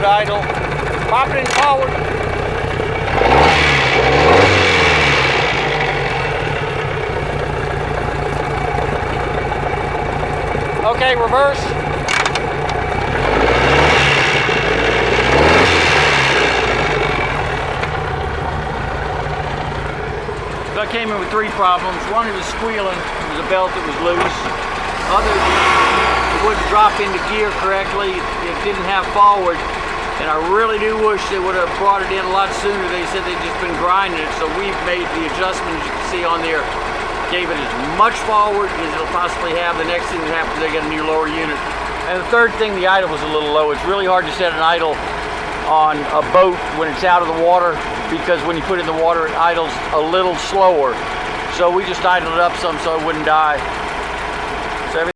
to idle. Pop it in forward. Okay, reverse. So I came in with 3 problems. One, it was squealing. It was a belt that was loose. Other, it wouldn't drop into gear correctly. It didn't have forward. And I really do wish they would have brought it in a lot sooner. They said they'd just been grinding it. So we've made the adjustment, as you can see on there. Gave it as much forward as it'll possibly have. The next thing that happens, they get a new lower unit. And the third thing, the idle was a little low. It's really hard to set an idle on a boat when it's out of the water, because when you put it in the water, it idles a little slower. So we just idled it up some so it wouldn't die. So